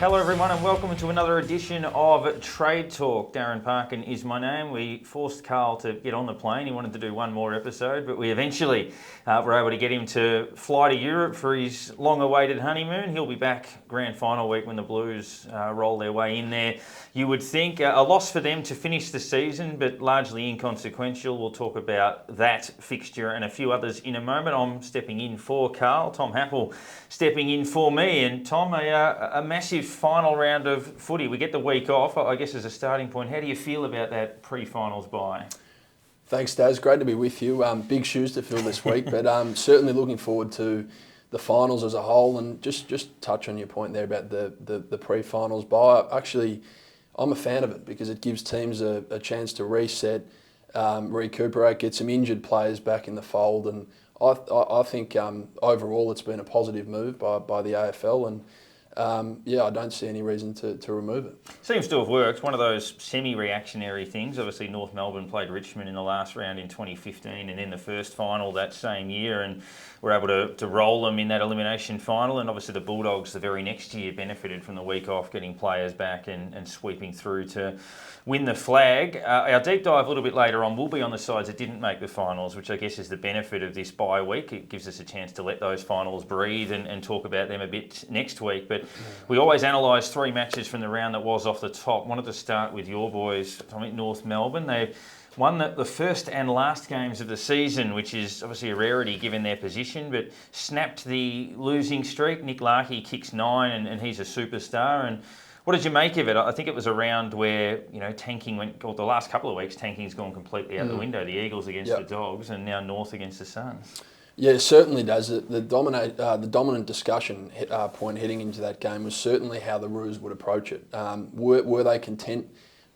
Hello everyone and welcome to another edition of Trade Talk. Darren Parkin is my name. We forced Carl to get on the plane. He wanted to do one more episode, but we eventually were able to get him to fly to Europe for his long-awaited honeymoon. He'll be back grand final week when the Blues roll their way in there. You would think a loss for them to finish the season, but largely inconsequential. We'll talk about that fixture and a few others in a moment. I'm stepping in for Carl. Tom Happell stepping in for me. And Tom, a massive final round of footy. We get the week off, I guess, as a starting point. How do you feel about that pre-finals bye? Thanks, Daz. Great to be with you. Big shoes to fill this week, but certainly looking forward to the finals as a whole. And just touch on your point there about the pre-finals bye. Actually, I'm a fan of it because it gives teams a chance to reset, recuperate, get some injured players back in the fold. And I think overall it's been a positive move by the AFL. And I don't see any reason to remove it. Seems to have worked. One of those semi-reactionary things. Obviously, North Melbourne played Richmond in the last round in 2015 and in the first final that same year, and were able to roll them in that elimination final. And obviously, the Bulldogs the very next year benefited from the week off, getting players back and sweeping through to win the flag. Our deep dive a little bit later on will be on the sides that didn't make the finals, which I guess is the benefit of this bye week. It gives us a chance to let those finals breathe and talk about them a bit next week. But we always analyse three matches from the round that was off the top. Wanted to start with your boys, Tommy, North Melbourne. They won the first and last games of the season, which is obviously a rarity given their position, but snapped the losing streak. Nick Larkey kicks 9 and he's a superstar. And what did you make of it? I think it was a round where, tanking went, or the last couple of weeks, tanking's gone completely out the window. The Eagles against the Dogs and now North against the Suns. Yeah, it certainly does. The dominant discussion point heading into that game was certainly how the Roos would approach it. Were they content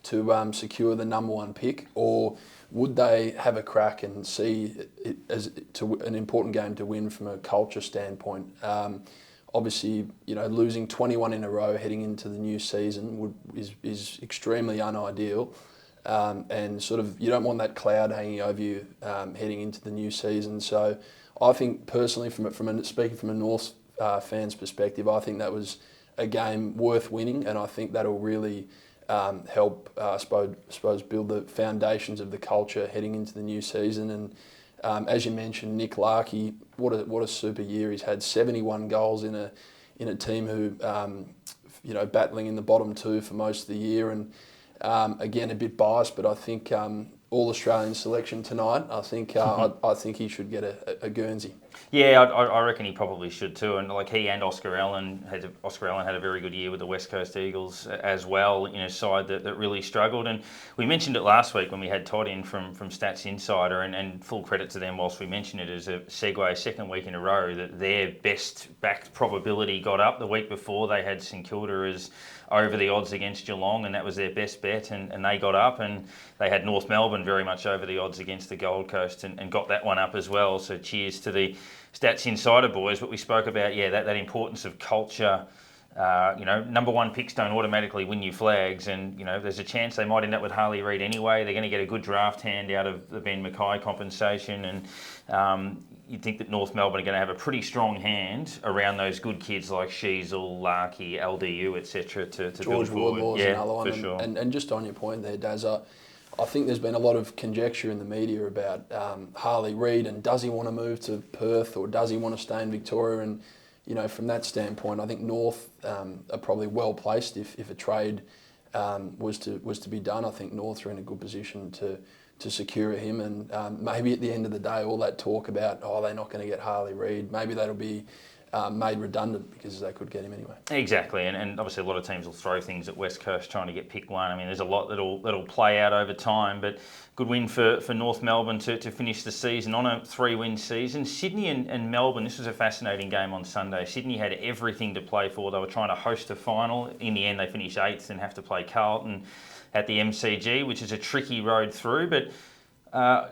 to secure the number one pick, or would they have a crack and see it as an important game to win from a culture standpoint? Obviously, losing 21 in a row heading into the new season is extremely unideal. And sort of you don't want that cloud hanging over you heading into the new season. So I think personally, speaking from a North fan's perspective, I think that was a game worth winning, and I think that'll really help, I suppose, build the foundations of the culture heading into the new season. And as you mentioned, Nick Larkey, what a super year he's had. 71 goals in a team who battling in the bottom two for most of the year. And again, a bit biased, but I think all Australian selection tonight. I think he should get a Guernsey. Yeah, I reckon he probably should too. And like he and Oscar Allen had a very good year with the West Coast Eagles as well, in a side that really struggled. And we mentioned it last week when we had Todd in from Stats Insider, and full credit to them whilst we mentioned it as a segue, second week in a row that their best backed probability got up. The week before they had St Kilda as over the odds against Geelong, and that was their best bet, and they got up. And they had North Melbourne very much over the odds against the Gold Coast and got that one up as well. So cheers to the Stats Insider boys. But we spoke about, that importance of culture. Number one picks don't automatically win you flags, and there's a chance they might end up with Harley Reid anyway. They're going to get a good draft hand out of the Ben Mackay compensation, and you'd think that North Melbourne are going to have a pretty strong hand around those good kids like Sheasel, Larkey, LDU, etc. to George build forward. Yeah, another one. For sure. And just on your point there, Daz, I think there's been a lot of conjecture in the media about Harley Reid, and does he want to move to Perth or does he want to stay in Victoria? And from that standpoint, I think North are probably well placed if a trade was to be done. I think North are in a good position to secure him, and maybe at the end of the day, all that talk about they're not going to get Harley Reid, maybe that'll be made redundant because they could get him anyway. Exactly, and obviously a lot of teams will throw things at West Coast trying to get pick one. I mean, there's a lot that'll play out over time, but good win for North Melbourne to finish the season on a 3-win season. Sydney and Melbourne, this was a fascinating game on Sunday. Sydney had everything to play for. They were trying to host a final. In the end, they finished 8th and have to play Carlton at the MCG, which is a tricky road through, but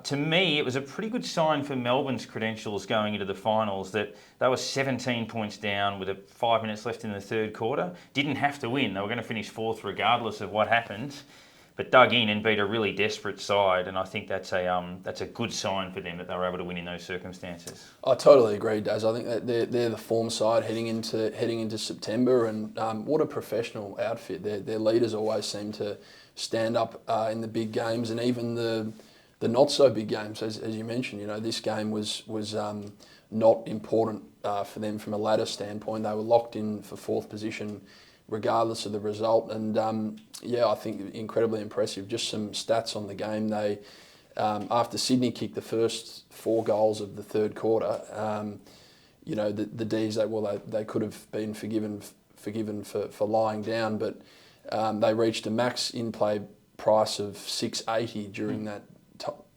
to me, it was a pretty good sign for Melbourne's credentials going into the finals that they were 17 points down with 5 minutes left in the third quarter. Didn't have to win. They were going to finish 4th regardless of what happened. but dug in and beat a really desperate side, and I think that's a good sign for them that they were able to win in those circumstances. I totally agree, Daz. I think that they're the form side heading into September, and what a professional outfit. Their leaders always seem to stand up in the big games, and even the not so big games, as you mentioned. You know, this game was not important for them from a ladder standpoint. They were locked in for fourth position regardless of the result, and I think incredibly impressive. Just some stats on the game. They after Sydney kicked the first 4 goals of the third quarter, the D's they could have been forgiven for lying down, but they reached a max in-play price of $6.80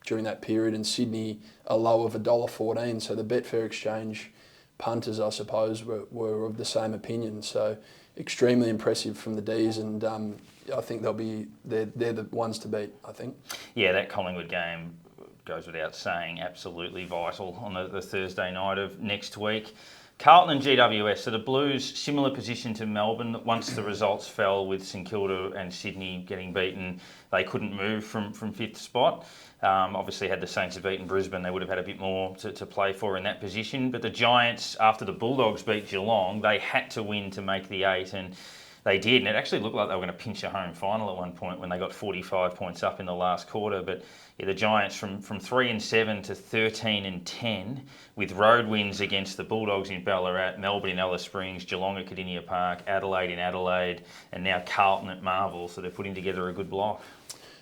during that period, and Sydney a low of $1.14. So the Betfair Exchange punters, I suppose, were of the same opinion. So extremely impressive from the D's, and I think they're the ones to beat, I think. Yeah, that Collingwood game goes without saying, absolutely vital on the Thursday night of next week. Carlton and GWS, so the Blues, similar position to Melbourne. Once the results fell with St Kilda and Sydney getting beaten, they couldn't move from fifth spot. Obviously, had the Saints have beaten Brisbane, they would have had a bit more to play for in that position. But the Giants, after the Bulldogs beat Geelong, they had to win to make the 8, and they did. And it actually looked like they were going to pinch a home final at one point when they got 45 points up in the last quarter. But yeah, the Giants from 3-7 to 13-10 with road wins against the Bulldogs in Ballarat, Melbourne in Alice Springs, Geelong at Kardinia Park, Adelaide in Adelaide, and now Carlton at Marvel. So they're putting together a good block.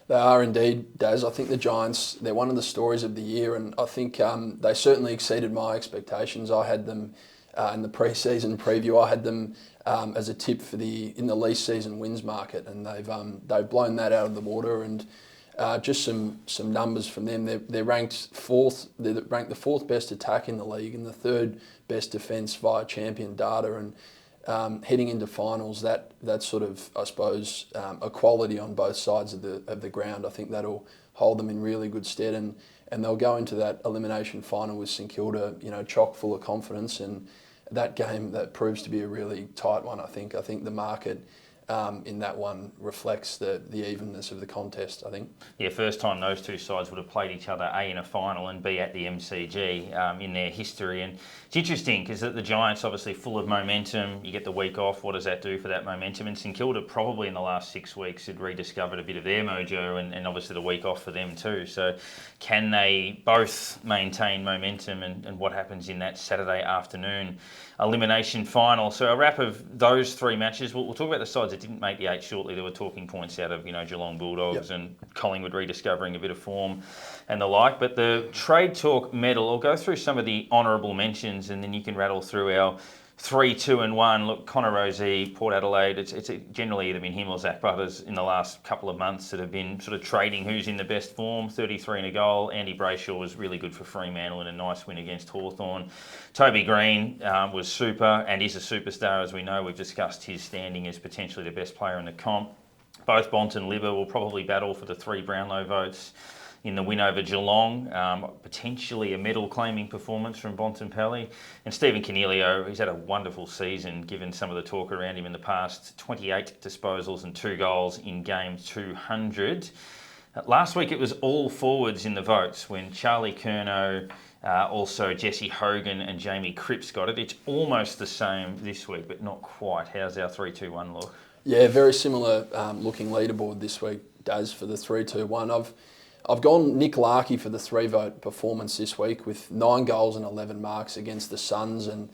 They are indeed, Daz. I think the Giants, they're one of the stories of the year, and I think they certainly exceeded my expectations. I had them in the pre-season preview. I had them as a tip in the least season wins market, and they've blown that out of the water. And just some numbers from them. They're ranked fourth. They're ranked the 4th best attack in the league and the 3rd best defence via champion data. And heading into finals, that's sort of, I suppose, equality on both sides of the ground. I think that'll hold them in really good stead, and they'll go into that elimination final with St Kilda, chock full of confidence. And that game, that proves to be a really tight one. I think the market in that one reflects the evenness of the contest, I think. Yeah, first time those two sides would have played each other, A, in a final and B, at the MCG in their history. And it's interesting because the Giants obviously full of momentum. You get the week off. What does that do for that momentum? And St Kilda probably in the last 6 weeks had rediscovered a bit of their mojo, and obviously the week off for them too. So can they both maintain momentum, and what happens in that Saturday afternoon elimination final? So a wrap of those 3 matches. We'll talk about the sides that didn't make the 8 shortly. There were talking points out of Geelong Bulldogs and Collingwood rediscovering a bit of form and the like. But the Trade Talk medal, I'll go through some of the honourable mentions, and then you can rattle through our 3, 2 and 1. Look, Connor Rozee, Port Adelaide, it's generally either been him or Zach Butters in the last couple of months that have been sort of trading who's in the best form. 33 and a goal. Andy Brayshaw was really good for Fremantle in a nice win against Hawthorn. Toby Green was super and is a superstar, as we know. We've discussed his standing as potentially the best player in the comp. Both Bont and Libba will probably battle for the 3 Brownlow votes in the win over Geelong, potentially a medal-claiming performance from Bontempelli. And Stephen Coniglio, he's had a wonderful season given some of the talk around him in the past. 28 disposals and 2 goals in game 200. Last week it was all forwards in the votes when Charlie Curnow, also Jesse Hogan and Jamie Cripps got it. It's almost the same this week, but not quite. How's our 3-2-1 look? Yeah, very similar looking leaderboard this week, Daz, for the 3-2-1. I've gone Nick Larkey for the 3-vote performance this week with 9 goals and 11 marks against the Suns, and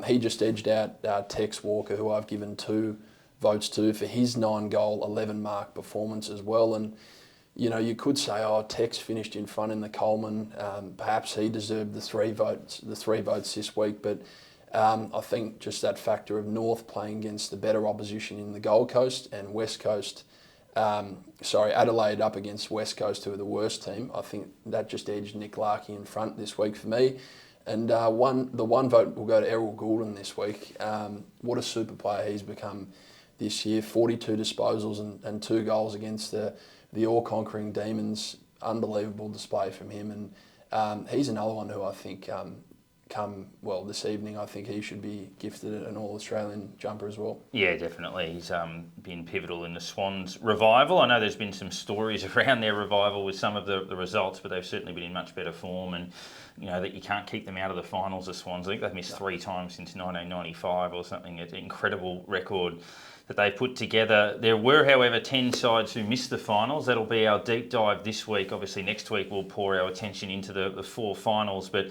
he just edged out Tex Walker, who I've given 2 votes to, for his 9-goal, 11-mark performance as well. And you could say, Tex finished in front in the Coleman. Perhaps he deserved the 3 votes this week, but I think just that factor of North playing against the better opposition in the Gold Coast and West Coast. Adelaide up against West Coast, who are the worst team. I think that just edged Nick Larkey in front this week for me. And the one vote will go to Errol Goulden this week. What a super player he's become this year. 42 disposals and 2 goals against the all-conquering Demons. Unbelievable display from him. And he's another one who I think come this evening, I think he should be gifted an All-Australian jumper as well. Yeah, definitely. He's been pivotal in the Swans' revival. I know there's been some stories around their revival with some of the results, but they've certainly been in much better form. And, that you can't keep them out of the finals, the Swans. I think they've missed 3 times since 1995 or something. It's an incredible record that they put together. There were, however, 10 sides who missed the finals. That'll be our deep dive this week. Obviously, next week we'll pour our attention into the 4 finals, but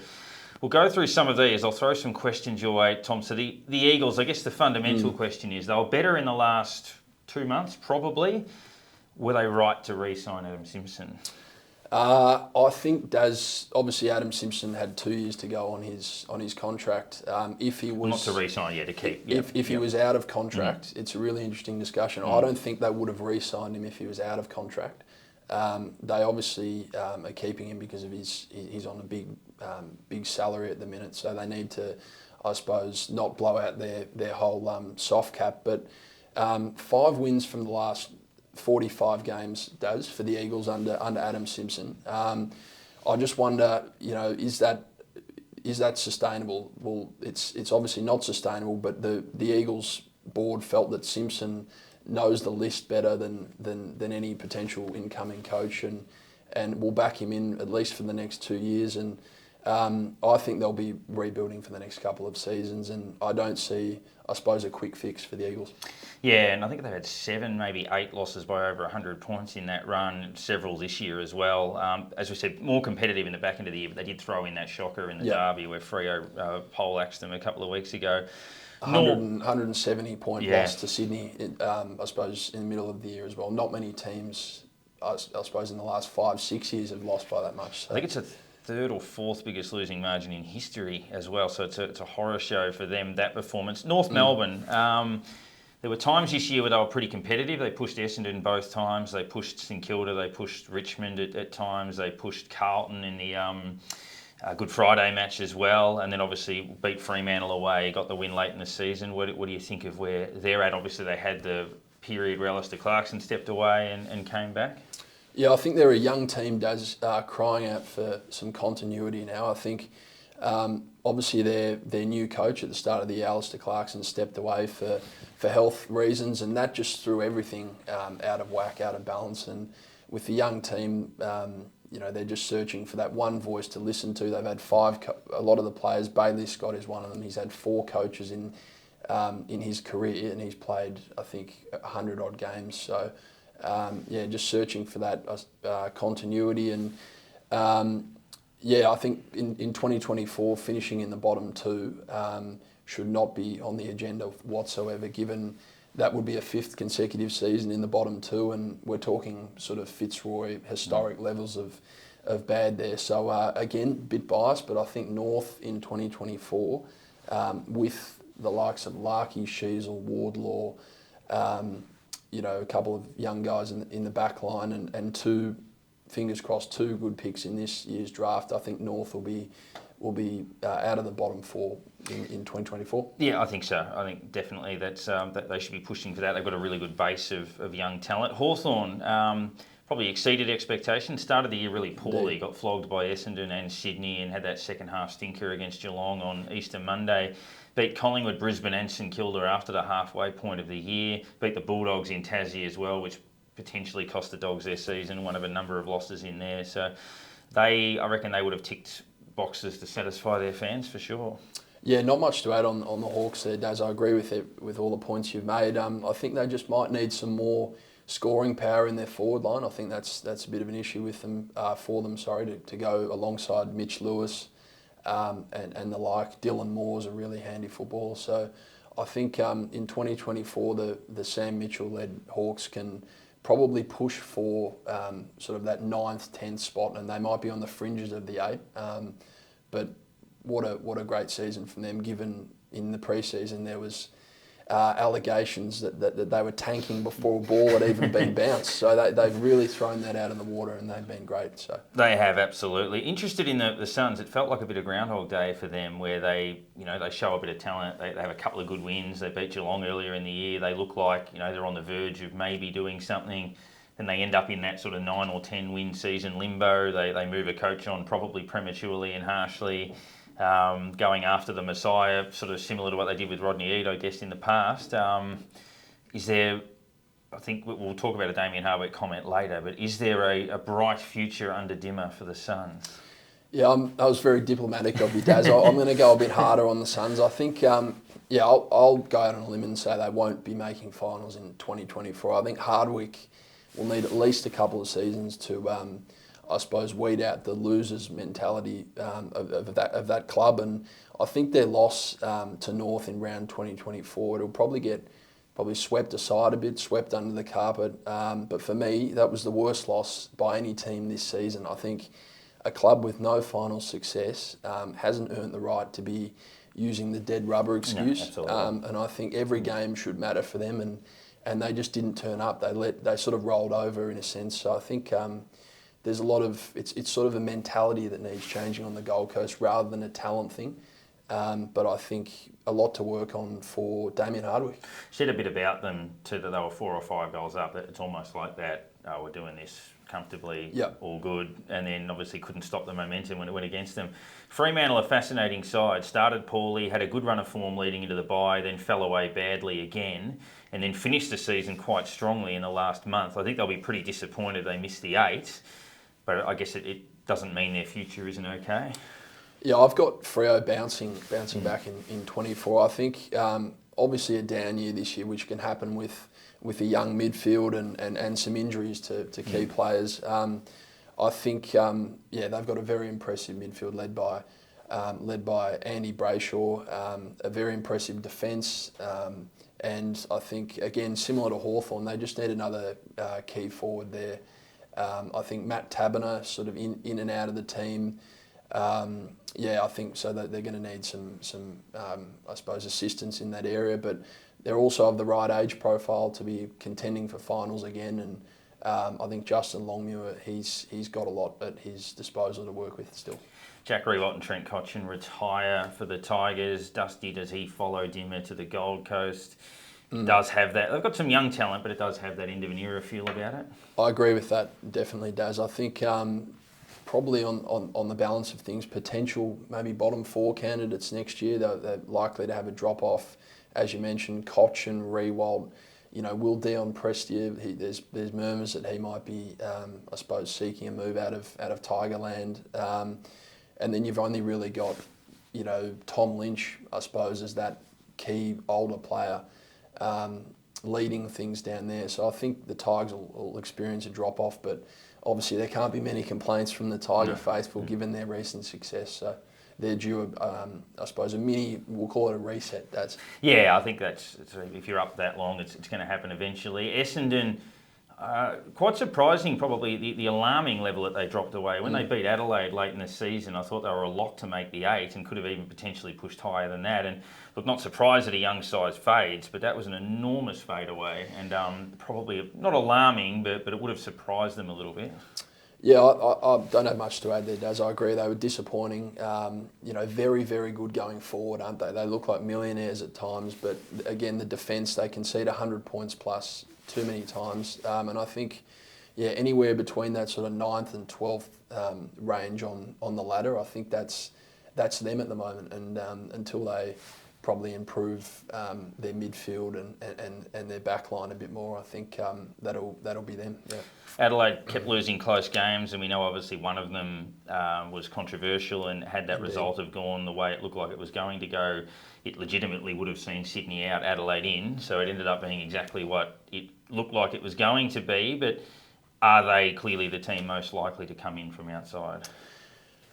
we'll go through some of these. I'll throw some questions your way, Tom. So the Eagles, I guess the fundamental question is, they were better in the last 2 months, probably. Were they right to re-sign Adam Simpson? I think obviously Adam Simpson had 2 years to go on his contract. If he was not to re-sign, to keep. If he was out of contract, it's a really interesting discussion. I don't think they would have re-signed him if he was out of contract. They obviously are keeping him because of he's on a big salary at the minute, so they need to, I suppose, not blow out their whole soft cap. But 5 wins from the last 45 games does for the Eagles under Adam Simpson. I just wonder, is that sustainable? Well, it's obviously not sustainable, but the Eagles board felt that Simpson knows the list better than any potential incoming coach, and will back him in at least for the next 2 years. And I think they'll be rebuilding for the next couple of seasons, and I don't see, I suppose, a quick fix for the Eagles. Yeah, and I think they had 7, maybe 8 losses by over 100 points in that run, several this year as well. As we said, more competitive in the back end of the year, but they did throw in that shocker in the derby where Freo poleaxed them a couple of weeks ago. 170 point loss to Sydney, I suppose, in the middle of the year as well. Not many teams, I suppose, in the last 5-6 years have lost by that much. So. I think it's a 3rd or 4th biggest losing margin in history as well, so it's a horror show for them, that performance. North Melbourne, there were times this year where they were pretty competitive. They pushed Essendon both times. They pushed St Kilda. They pushed Richmond at times. They pushed Carlton in the Good Friday match as well. And then obviously beat Fremantle away, got the win late in the season. What do you think of where they're at? Obviously they had the period where Alistair Clarkson stepped away and came back. Yeah, I think they're a young team, crying out for some continuity now. I think obviously their new coach at the start of the year, Alistair Clarkson, stepped away for health reasons, and that just threw everything out of whack, out of balance. And with the young team, they're just searching for that one voice to listen to. They've had 5, a lot of the players, Bailey Scott is one of them. He's had 4 coaches in his career, and he's played, I think, 100 odd games. So, just searching for that continuity. And I think in 2024, finishing in the bottom 2 should not be on the agenda whatsoever, given that would be a 5th consecutive season in the bottom 2, and we're talking sort of Fitzroy historic levels of bad there. So again, bit biased, but I think North in 2024, with the likes of Larkey, Sheasel, Wardlaw, a couple of young guys in the back line, and 2, fingers crossed, 2 good picks in this year's draft, I think North will be out of the bottom 4 in 2024. Yeah, I think so. I think definitely that they should be pushing for that. They've got a really good base of young talent. Hawthorn probably exceeded expectations. Started the year really poorly. Got flogged by Essendon and Sydney, and had that second half stinker against Geelong on Easter Monday. Beat Collingwood, Brisbane and St Kilda after the halfway point of the year. Beat the Bulldogs in Tassie as well, which potentially cost the Dogs their season. One of a number of losses in there. So I reckon they would have ticked boxes to satisfy their fans for sure. Yeah, not much to add on the Hawks there, Daz. I agree with all the points you've made. I think they just might need some more scoring power in their forward line. I think that's a bit of an issue with them to go alongside Mitch Lewis and the like. Dylan Moore's a really handy footballer. So I think in 2024 the Sam Mitchell-led Hawks can probably push for sort of that 9th, 10th spot, and they might be on the fringes of the 8. But what a great season from them, given in the pre-season there was allegations that they were tanking before a ball had even been bounced. So they've really thrown that out of the water, and they've been great. So they have, absolutely. Interested in the Suns. It felt like a bit of Groundhog Day for them, where they show a bit of talent. They have a couple of good wins. They beat Geelong earlier in the year. They look like they're on the verge of maybe doing something. And they end up in that sort of 9 or 10 win season limbo. They move a coach on probably prematurely and harshly. going after the Messiah, sort of similar to what they did with Rodney Eade, I guess, in the past. Is there, I think we'll talk about a Damien Hardwick comment later, but is there a bright future under Dimmer for the Suns? Yeah, that was very diplomatic of you, Daz. I'm going to go a bit harder on the Suns. I think, I'll go out on a limb and say they won't be making finals in 2024. I think Hardwick will need at least a couple of seasons to, I suppose, weed out the losers' mentality of that club. And I think their loss to North in round 2024, it'll probably get swept aside a bit, swept under the carpet. But for me, that was the worst loss by any team this season. I think a club with no final success hasn't earned the right to be using the dead rubber excuse. No, and I think every game should matter for them, and they just didn't turn up. They sort of rolled over in a sense. So I think there's a lot of it's sort of a mentality that needs changing on the Gold Coast rather than a talent thing. But I think a lot to work on for Damien Hardwick. Said a bit about them too, that they were 4 or 5 goals up. That it's almost like that. We're doing this comfortably, all good, and then obviously couldn't stop the momentum when it went against them. Fremantle, a fascinating side, started poorly, had a good run of form leading into the bye, then fell away badly again, and then finished the season quite strongly in the last month. I think they'll be pretty disappointed they missed the 8, but I guess it doesn't mean their future isn't okay. Yeah, I've got Freo bouncing back in 24. I think obviously a down year this year, which can happen with a young midfield and some injuries to key players. I think they've got a very impressive midfield led by Andy Brayshaw, a very impressive defence, and I think again similar to Hawthorn, they just need another key forward there. I think Matt Taberner sort of in and out of the team. I think so that they're going to need some I suppose assistance in that area, but they're also of the right age profile to be contending for finals again, and I think Justin Longmuir, he's got a lot at his disposal to work with still. Jack Rewalt and Trent Cotchin retire for the Tigers. Dusty, does he follow Dimmer to the Gold Coast? Does have that. They've got some young talent, but it does have that end of an era feel about it. I agree with that, definitely does. I think probably on the balance of things, potential maybe bottom 4 candidates next year. They're likely to have a drop off, as you mentioned. Cotchin, Rewalt, will Dion Prestia? There's murmurs that he might be, I suppose, seeking a move out of Tigerland, and then you've only really got, Tom Lynch, I suppose, as that key older player leading things down there. So I think the Tigers will experience a drop off, but obviously there can't be many complaints from the Tiger faithful given their recent success. So they're due, I suppose, a mini, we'll call it a reset. I think that's if you're up that long, it's going to happen eventually. Essendon, quite surprising, probably the alarming level that they dropped away. When they beat Adelaide late in the season, I thought they were a lock to make the 8 and could have even potentially pushed higher than that. And look, not surprised that a young side fades, but that was an enormous fade away, and probably not alarming, but it would have surprised them a little bit. Yeah, I don't have much to add there, Daz. I agree. They were disappointing. Very, very good going forward, aren't they? They look like millionaires at times, but again, the defence, they concede 100 points plus too many times. And I think, anywhere between that sort of 9th and 12th range on the ladder, I think that's them at the moment. And until they probably improve their midfield and their back line a bit more, I think that'll be them. Yeah. Adelaide kept losing close games, and we know obviously one of them was controversial, and had that result have gone the way it looked like it was going to go, it legitimately would have seen Sydney out, Adelaide in. So it ended up being exactly what it looked like it was going to be. But are they clearly the team most likely to come in from outside?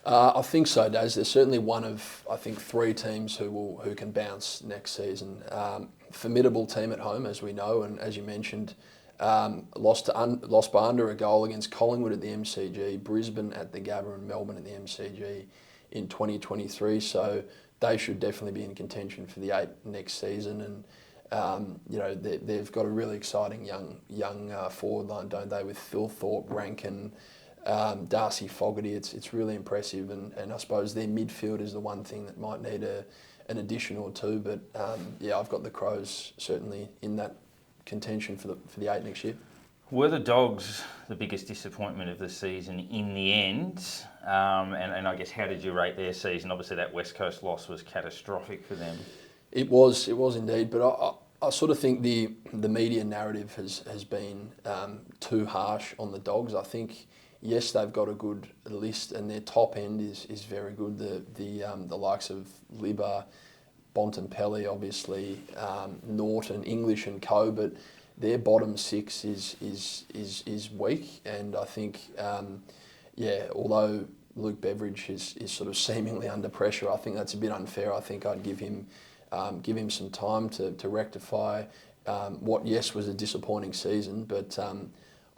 I think so, Daz. They're certainly one of, I think, 3 teams who can bounce next season. Formidable team at home, as we know, and as you mentioned, lost by under a goal against Collingwood at the MCG, Brisbane at the Gabba, and Melbourne at the MCG in 2023. So they should definitely be in contention for the 8 next season. And they've got a really exciting young forward line, don't they? With Phil Thorpe, Rankin, Darcy Fogarty. It's really impressive, and I suppose their midfield is the one thing that might need an addition or 2. But I've got the Crows certainly in that contention for the 8 next year. Were the Dogs the biggest disappointment of the season in the end? And I guess, how did you rate their season? Obviously, that West Coast loss was catastrophic for them. It was indeed, but I sort of think the media narrative has been too harsh on the Dogs. I think, yes, they've got a good list and their top end is very good. The likes of Libba, Bontempelli, obviously, Norton, English and Co, but their bottom six is weak, and I think, although Luke Beveridge is sort of seemingly under pressure, I think that's a bit unfair. I think I'd give him some time to rectify what, yes, was a disappointing season, but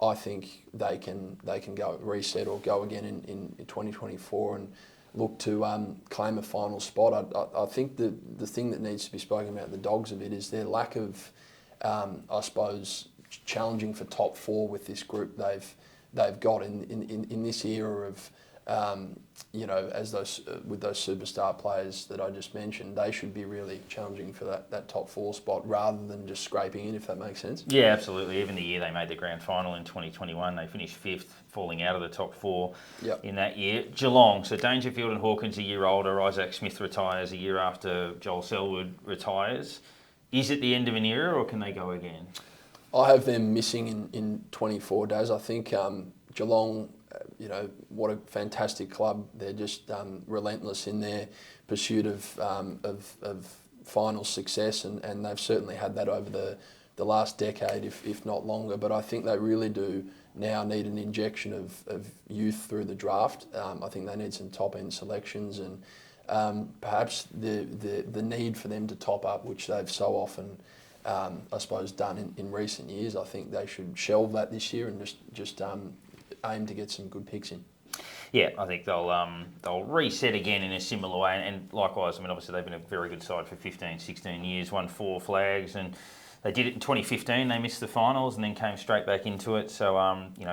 I think they can go reset or go again in 2024 and look to claim a final spot. I think the thing that needs to be spoken about the Dogs a bit is their lack of, I suppose, challenging for top four with this group they've got in this era of, as those with those superstar players that I just mentioned, they should be really challenging for that top four spot rather than just scraping in, if that makes sense. Yeah, absolutely. Even the year they made the grand final in 2021, they finished fifth, falling out of the top four in that year. Geelong, so Dangerfield and Hawkins a year older. Isaac Smith retires a year after Joel Selwood retires. Is it the end of an era, or can they go again? I have them missing in 24 days. I think Geelong, what a fantastic club. They're just relentless in their pursuit of final success, and they've certainly had that over the last decade, if not longer. But I think they really do now need an injection of youth through the draft. I think they need some top-end selections, and perhaps the need for them to top up, which they've so often, I suppose, done in recent years. I think they should shelve that this year and just aim to get some good picks in. Yeah, I think they'll reset again in a similar way, and likewise, I mean, obviously they've been a very good side for 15, 16 years, won 4 flags, and they did it in 2015. They missed the finals and then came straight back into it. So,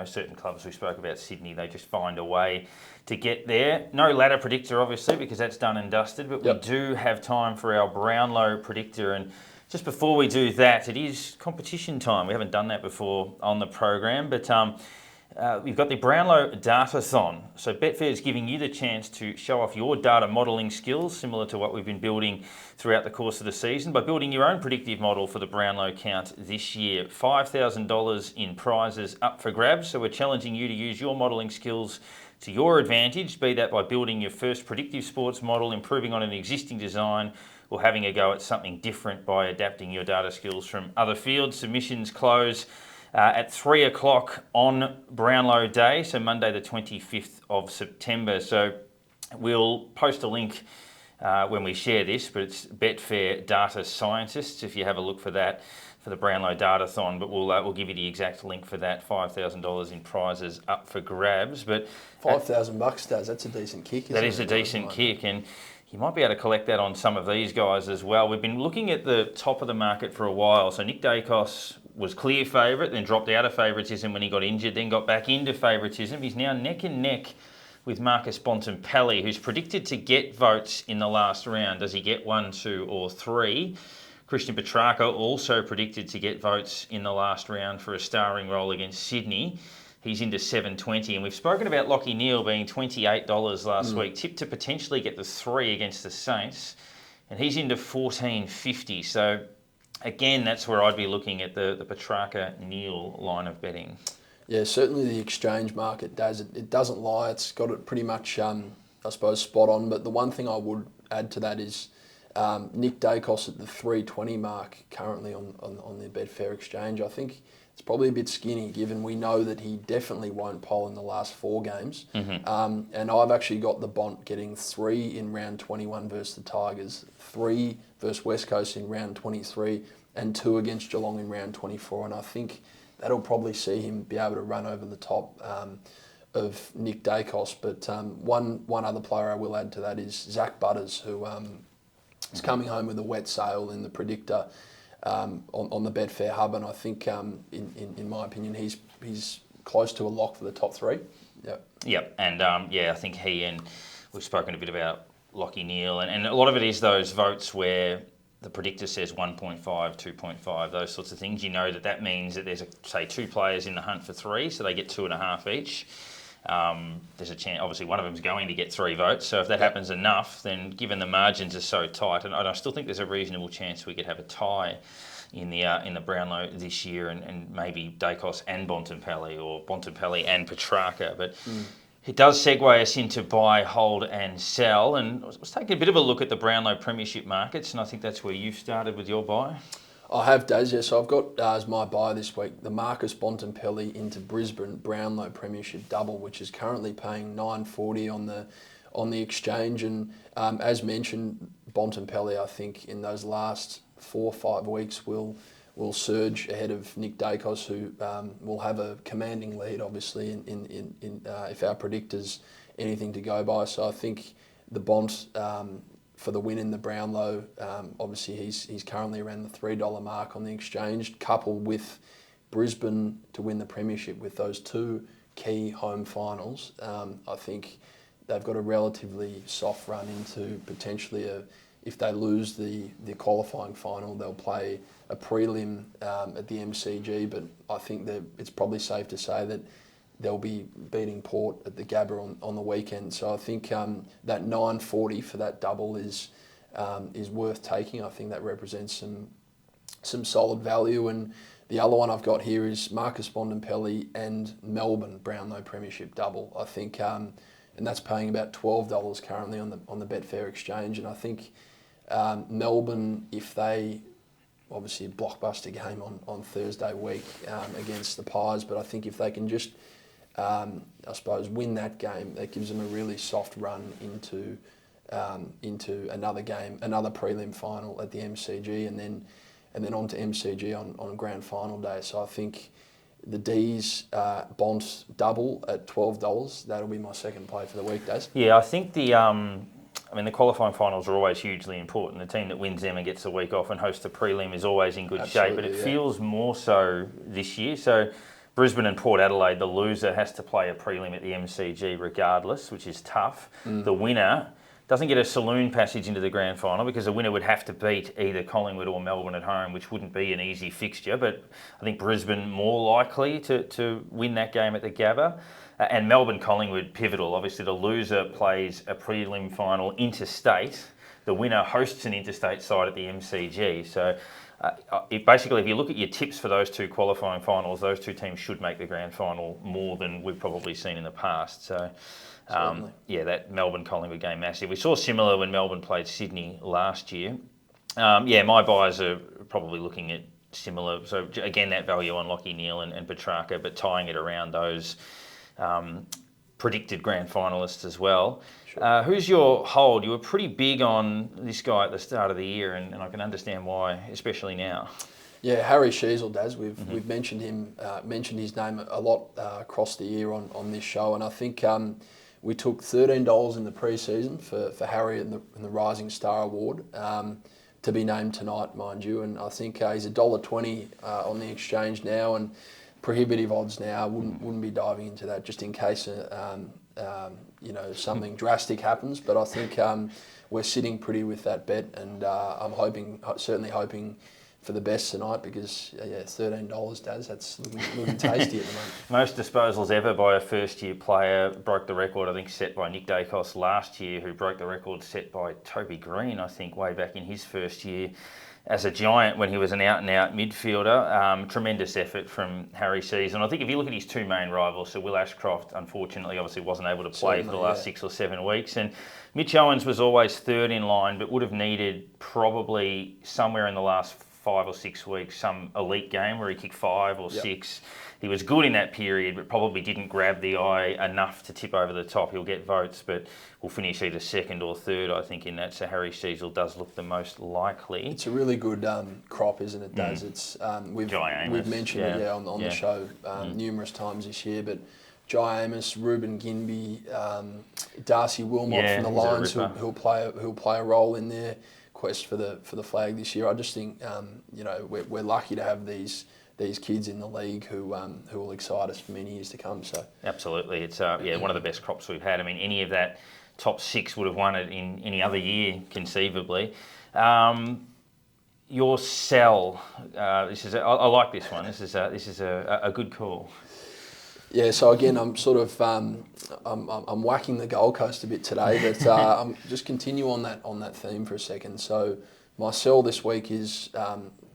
certain clubs, we spoke about Sydney, they just find a way to get there. No ladder predictor, obviously, because that's done and dusted, but we do have time for our Brownlow Predictor. And just before we do that, it is competition time. We haven't done that before on the program, but we've got the Brownlow Datathon. So Betfair is giving you the chance to show off your data modelling skills, similar to what we've been building throughout the course of the season, by building your own predictive model for the Brownlow count this year. $5,000 in prizes up for grabs. So we're challenging you to use your modelling skills to your advantage, be that by building your first predictive sports model, improving on an existing design, or having a go at something different by adapting your data skills from other fields. Submissions close at 3 o'clock on Brownlow Day, so Monday the 25th of September. So we'll post a link when we share this, but it's Betfair Data Scientists, if you have a look for that, for the Brownlow Datathon. But we'll give you the exact link for that. $5,000 in prizes up for grabs. But $5,000, Daz, that's a decent kick, isn't it? That is a decent kick, and you might be able to collect that on some of these guys as well. We've been looking at the top of the market for a while. So Nick Dacos was clear favourite, then dropped out of favouritism when he got injured, then got back into favouritism. He's now neck and neck with Marcus Bontempelli, who's predicted to get votes in the last round. Does he get 1, 2 or 3? Christian Petrarca also predicted to get votes in the last round for a starring role against Sydney. He's into $7.20, and we've spoken about Lachie Neale being $28 last week, tipped to potentially get the 3 against the Saints, and he's into $14.50. So again, that's where I'd be looking at the Petrarca-Neale line of betting. Yeah, certainly the exchange market does. It doesn't lie. It's got it pretty much, I suppose, spot on. But the one thing I would add to that is Nick Dacos at the 320 mark currently on the Betfair exchange. I think it's probably a bit skinny, given we know that he definitely won't poll in the last 4 games. And I've actually got the Bont getting 3 in round 21 versus the Tigers, 3 versus West Coast in round 23, and 2 against Geelong in round 24. And I think that'll probably see him be able to run over the top of Nick Dacos. But one other player I will add to that is Zach Butters, who is coming home with a wet sail in the Predictor on the Betfair hub, and I think, in my opinion, he's close to a lock for the top 3. Yep, and I think he, and we've spoken a bit about Lachie Neale, and a lot of it is those votes where the predictor says 1.5, 2.5, those sorts of things, you know that means that there's, say, 2 players in the hunt for 3, so they get 2.5 each. There's a chance, obviously, one of them's going to get 3 votes. So if that happens enough, then given the margins are so tight, and I still think there's a reasonable chance we could have a tie in the Brownlow this year, and maybe Dacos and Bontempelli, or Bontempelli and Petrarca, but. It does segue us into buy, hold and sell, and let's take a bit of a look at the Brownlow Premiership markets, and I think that's where you started with your buy. I have, Daz, yeah. So I've got as my buy this week the Marcus Bontempelli into Brisbane Brownlow Premiership double, which is currently paying $9.40 on the exchange. And as mentioned, Bontempelli, I think in those last 4 or 5 weeks will surge ahead of Nick Dacos, who will have a commanding lead, obviously, in if our predictors anything to go by. So I think the Bont for the win in the Brownlow, obviously he's currently around the $3 mark on the exchange, coupled with Brisbane to win the premiership with those 2 key home finals. I think they've got a relatively soft run into potentially if they lose the qualifying final, they'll play a prelim at the MCG, but I think that it's probably safe to say that they'll be beating Port at the Gabba on the weekend. So I think that $9.40 for that double is worth taking. I think that represents some solid value. And the other one I've got here is Marcus Bontempelli and Melbourne Brownlow Premiership double. I think, and that's paying about $12 currently on the Betfair exchange. And I think Melbourne, if they obviously a blockbuster game on Thursday week against the Pies, but I think if they can just I suppose win that game, that gives them a really soft run into another game, another prelim final at the MCG, and then on to MCG on grand final day. So I think the D's Bont double at $12. That'll be my second play for the weekdays. Yeah, I think the qualifying finals are always hugely important. The team that wins them and gets a week off and hosts the prelim is always in good shape, but it feels more so this year. So Brisbane and Port Adelaide, the loser has to play a prelim at the MCG regardless, which is tough. The winner doesn't get a saloon passage into the grand final because the winner would have to beat either Collingwood or Melbourne at home, which wouldn't be an easy fixture. But I think Brisbane more likely to win that game at the Gabba. And Melbourne-Collingwood pivotal. Obviously, the loser plays a prelim final interstate. The winner hosts an interstate side at the MCG. So basically, if you look at your tips for those 2 qualifying finals, those 2 teams should make the grand final more than we've probably seen in the past. So, that Melbourne-Collingwood game, massive. We saw similar when Melbourne played Sydney last year. My buys are probably looking at similar. So, again, that value on Lachie Neale and Petrarca, but tying it around those predicted grand finalists as well. Sure. Who's your hold? You were pretty big on this guy at the start of the year, and I can understand why, especially now. Yeah, Harry Sheasel, Daz. We've mentioned his name a lot across the year on this show, and I think we took $13 in the pre-season for Harry in the Rising Star Award to be named tonight, mind you, and I think he's $1.20 on the exchange now, and prohibitive odds now. Wouldn't be diving into that just in case something drastic happens. But I think we're sitting pretty with that bet, and I'm certainly hoping for the best tonight because $13, Daz, that's looking tasty at the moment. Most disposals ever by a first-year player. Broke the record, I think, set by Nick Dacos last year, who broke the record set by Toby Green, I think, way back in his first year as a Giant when he was an out-and-out midfielder. Tremendous effort from Harry Sheasel. And I think if you look at his 2 main rivals, so Will Ashcroft, unfortunately, obviously wasn't able to play for the last 6 or 7 weeks. And Mitch Owens was always third in line, but would have needed probably somewhere in the last 5 or 6 weeks some elite game where he kicked 5 or 6. He was good in that period, but probably didn't grab the eye enough to tip over the top. He'll get votes, but will finish either second or third, I think, in that. So Harry Sheasel does look the most likely. It's a really good crop, isn't it, Daz? It's we've mentioned it on the show numerous times this year, but Jai Amos, Ruben Ginbey, Darcy Wilmot from the Lions, who'll play a role in their quest for the flag this year. I just think we're lucky to have these kids in the league who will excite us for many years to come. So absolutely, it's one of the best crops we've had. I mean, any of that top 6 would have won it in any other year conceivably. Your sell. I like this one. This is a good call. Yeah, so again, I'm sort of I'm whacking the Gold Coast a bit today, but I'm just continue on that theme for a second. So my sell this week is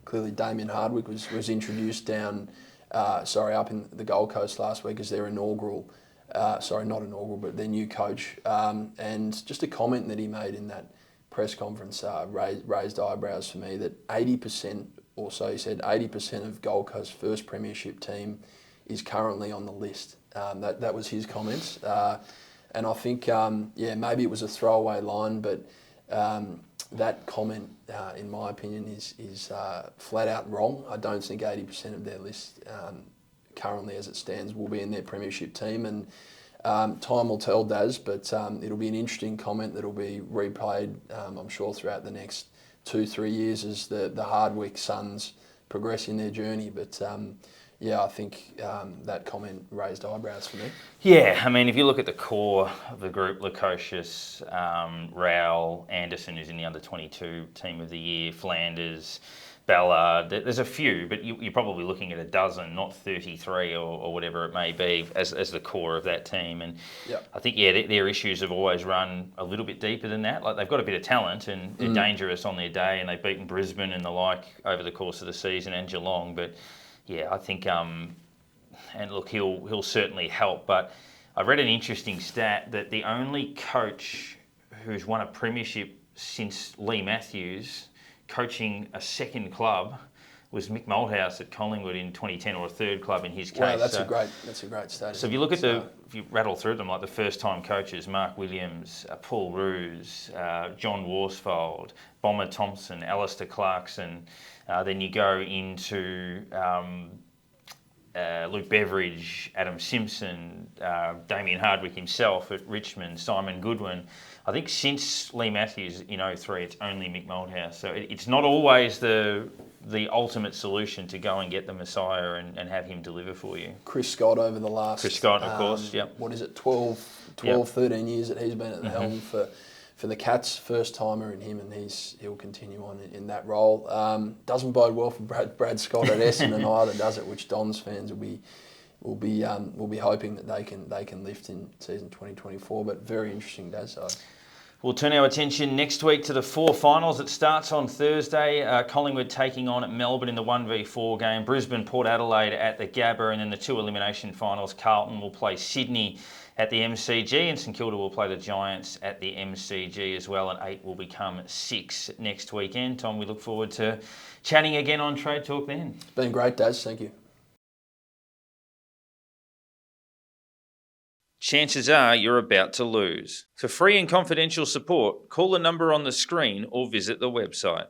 clearly Damien Hardwick was introduced up in the Gold Coast last week as their inaugural. Not inaugural, but their new coach. And just a comment that he made in that press conference raised eyebrows for me. That 80%, or so he said, 80% of Gold Coast's first premiership team is currently on the list. That was his comments, and I think maybe it was a throwaway line, but that comment, in my opinion, is flat out wrong. I don't think 80% of their list currently, as it stands, will be in their premiership team, and time will tell, Daz. But it'll be an interesting comment that'll be replayed, I'm sure, throughout the next 2-3 years as the Hardwick Suns progress in their journey. But I think that comment raised eyebrows for me. Yeah, I mean, if you look at the core of the group, Lukosius, Rowell, Anderson, who's in the under-22 team of the year, Flanders, Ballard, there's a few, but you're probably looking at a dozen, not 33 or whatever it may be, as the core of that team. And I think, their issues have always run a little bit deeper than that. Like, they've got a bit of talent and they're dangerous on their day, and they've beaten Brisbane and the like over the course of the season, and Geelong, but I think, and look, he'll certainly help. But I read an interesting stat that the only coach who's won a premiership since Lee Matthews coaching a second club was Mick Malthouse at Collingwood in 2010, or a third club in his case. Wow, that's a great stat. So if you look at if you rattle through them, like the first-time coaches, Mark Williams, Paul Roos, John Worsfold, Bomber Thompson, Alistair Clarkson, then you go into Luke Beveridge, Adam Simpson, Damien Hardwick himself at Richmond, Simon Goodwin. I think since Lee Matthews in 2003, it's only Mick Malthouse. So it's not always the ultimate solution to go and get the Messiah and have him deliver for you. Chris Scott over the last... Chris Scott, of course, yep. What is it, 12, 13 years that he's been at the helm for the Cats, first-timer in him, and he'll continue on in that role. Doesn't bode well for Brad Scott at Essendon either, does it? Which Dons fans will be hoping that they can lift in season 2024. But very interesting, Daz. So. We'll turn our attention next week to the 4 finals. It starts on Thursday. Collingwood taking on at Melbourne in the 1v4 game. Brisbane, Port Adelaide at the Gabba, and then the 2 elimination finals. Carlton will play Sydney at the MCG, and St Kilda will play the Giants at the MCG as well, and 8 will become 6 next weekend. Tom, we look forward to chatting again on Trade Talk then. It's been great, Daz. Thank you. Chances are you're about to lose. For free and confidential support, call the number on the screen or visit the website.